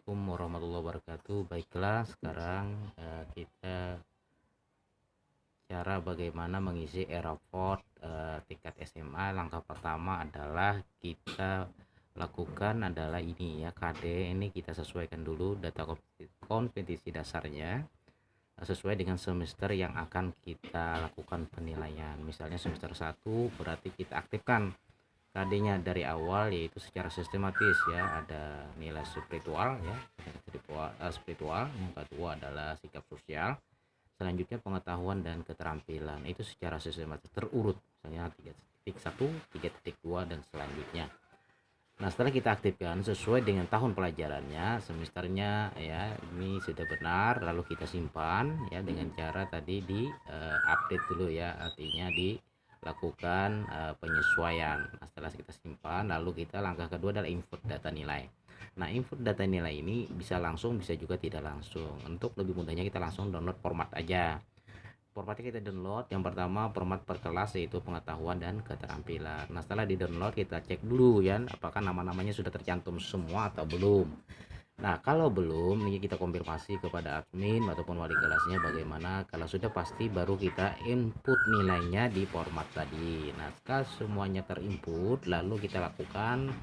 Assalamualaikum warahmatullahi wabarakatuh. Baiklah, sekarang kita cara bagaimana mengisi e-raport tingkat SMA. Langkah pertama adalah kita lakukan adalah ini ya, KD ini kita sesuaikan dulu data kompetisi dasarnya sesuai dengan semester yang akan kita lakukan penilaian. Misalnya semester 1 berarti kita aktifkan KD-nya dari awal, yaitu secara sistematis ya, ada nilai spiritual ya, spiritual. Yang kedua adalah sikap sosial, selanjutnya pengetahuan dan keterampilan, itu secara sistematis terurut, misalnya 3.1, 3.2 dan selanjutnya. Nah, setelah kita aktifkan sesuai dengan tahun pelajarannya, semesternya ya, ini sudah benar, lalu kita simpan ya dengan cara tadi di update dulu ya, artinya dilakukan penyesuaian. Nah, setelah kita simpan, lalu kita langkah kedua adalah input data nilai. Nah, input data nilai ini bisa langsung, bisa juga tidak langsung. Untuk lebih mudahnya kita langsung download format aja. Formatnya kita download, yang pertama format per kelas, yaitu pengetahuan dan keterampilan. Nah, setelah di download kita cek dulu ya, apakah nama-namanya sudah tercantum semua atau belum. Nah, kalau belum, ini kita konfirmasi kepada admin ataupun wali kelasnya bagaimana. Kalau sudah pasti baru kita input nilainya di format tadi. Nah, setelah semuanya terinput, lalu kita lakukan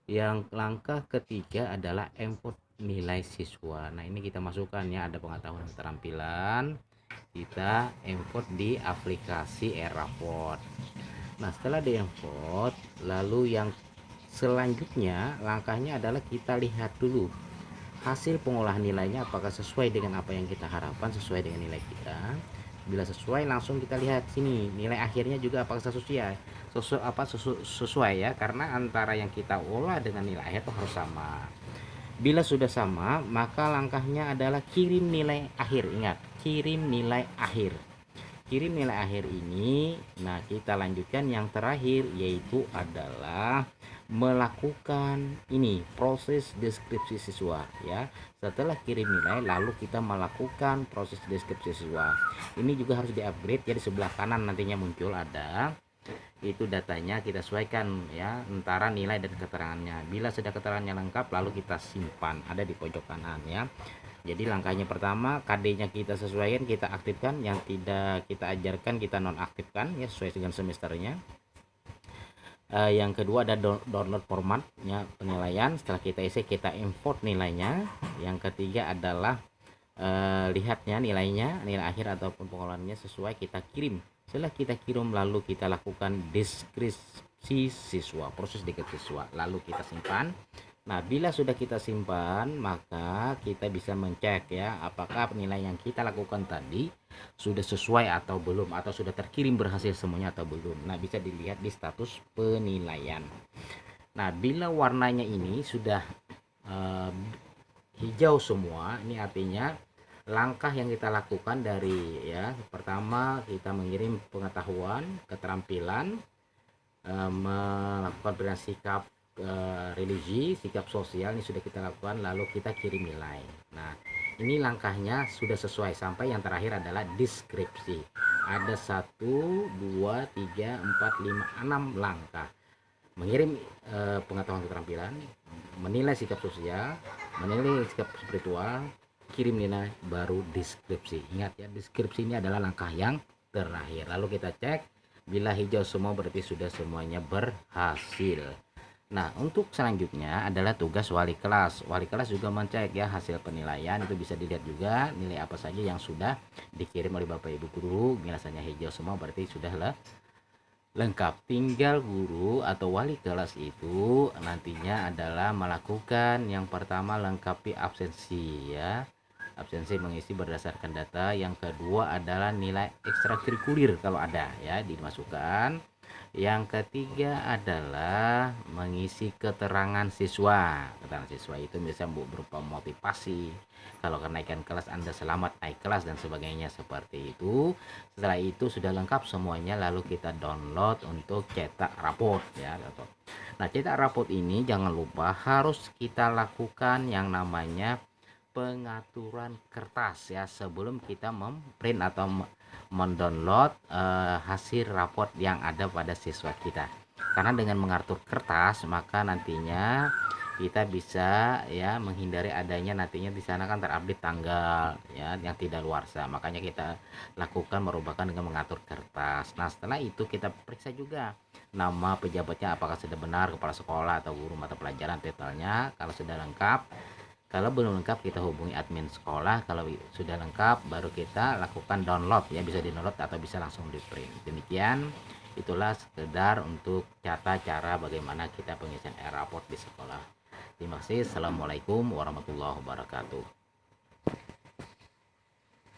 yang langkah ketiga adalah input nilai siswa. Nah, ini kita masukkan ya, ada pengetahuan keterampilan, kita import di aplikasi e-raport. Nah, setelah di import, lalu yang selanjutnya langkahnya adalah kita lihat dulu hasil pengolahan nilainya apakah sesuai dengan apa yang kita harapkan, sesuai dengan nilai kita. Bila sesuai, langsung kita lihat sini nilai akhirnya juga apakah sesuai ya, karena antara yang kita olah dengan nilai akhir itu harus sama. Bila sudah sama, maka langkahnya adalah kirim nilai akhir. Ingat, kirim nilai akhir. Kirim nilai akhir ini, nah kita lanjutkan yang terakhir, yaitu adalah melakukan ini proses deskripsi siswa ya. Setelah kirim nilai, lalu kita melakukan proses deskripsi siswa. Ini juga harus di-upgrade ya, di sebelah kanan nantinya muncul ada itu datanya, kita sesuaikan ya antara nilai dan keterangannya. Bila sudah keterangannya lengkap, lalu kita simpan ada di pojok kanan ya. Jadi langkahnya pertama, KD-nya kita sesuaikan, kita aktifkan, yang tidak kita ajarkan kita nonaktifkan ya, sesuai dengan semesternya. Yang kedua ada download formatnya penilaian, setelah kita isi kita import nilainya. Yang ketiga adalah lihatnya nilainya, nilai akhir ataupun pengolahannya sesuai, kita kirim. Setelah kita kirim, lalu kita lakukan deskripsi siswa, proses deskripsi siswa, lalu kita simpan. Nah, bila sudah kita simpan, maka kita bisa mencek ya apakah nilai yang kita lakukan tadi sudah sesuai atau belum, atau sudah terkirim berhasil semuanya atau belum. Nah, bisa dilihat di status penilaian. Nah, bila warnanya ini sudah hijau semua, ini artinya langkah yang kita lakukan dari ya, pertama kita mengirim pengetahuan, keterampilan, melakukan sikap religi, sikap sosial, ini sudah kita lakukan, lalu kita kirim nilai. Nah, ini langkahnya sudah sesuai, sampai yang terakhir adalah deskripsi. Ada 1, 2, 3, 4, 5, 6 langkah. Mengirim pengetahuan keterampilan, menilai sikap sosial, menilai sikap spiritual, kirim nilai, baru deskripsi. Ingat ya, deskripsi ini adalah langkah yang terakhir. Lalu kita cek, bila hijau semua berarti sudah semuanya berhasil. Nah, untuk selanjutnya adalah tugas wali kelas. Wali kelas juga mencek ya hasil penilaian, itu bisa dilihat juga nilai apa saja yang sudah dikirim oleh Bapak Ibu guru. Biasanya hijau semua berarti sudah lengkap. Tinggal guru atau wali kelas itu nantinya adalah melakukan yang pertama lengkapi absensi ya. Absensi mengisi berdasarkan data. Yang kedua adalah nilai ekstrakurikuler kalau ada ya, dimasukkan. Yang ketiga adalah mengisi keterangan siswa. Keterangan siswa itu bisa berupa motivasi, kalau kenaikan kelas Anda selamat naik kelas dan sebagainya, seperti itu. Setelah itu sudah lengkap semuanya, lalu kita download untuk cetak raport ya. Nah, cetak raport ini jangan lupa harus kita lakukan yang namanya pengaturan kertas ya, sebelum kita memprint atau mendownload hasil raport yang ada pada siswa kita. Karena dengan mengatur kertas, maka nantinya kita bisa ya menghindari adanya nantinya di sana kan terupdate tanggal ya yang tidak luarsa. Makanya kita lakukan merubahkan dengan mengatur kertas. Nah, setelah itu kita periksa juga nama pejabatnya apakah sudah benar, kepala sekolah atau guru mata pelajaran totalnya. Kalau sudah lengkap, kalau belum lengkap kita hubungi admin sekolah. Kalau sudah lengkap baru kita lakukan download ya, bisa di download atau bisa langsung di print. Demikian, itulah sekedar untuk cara bagaimana kita pengisian e-raport di sekolah. Terima kasih. Assalamualaikum warahmatullahi wabarakatuh.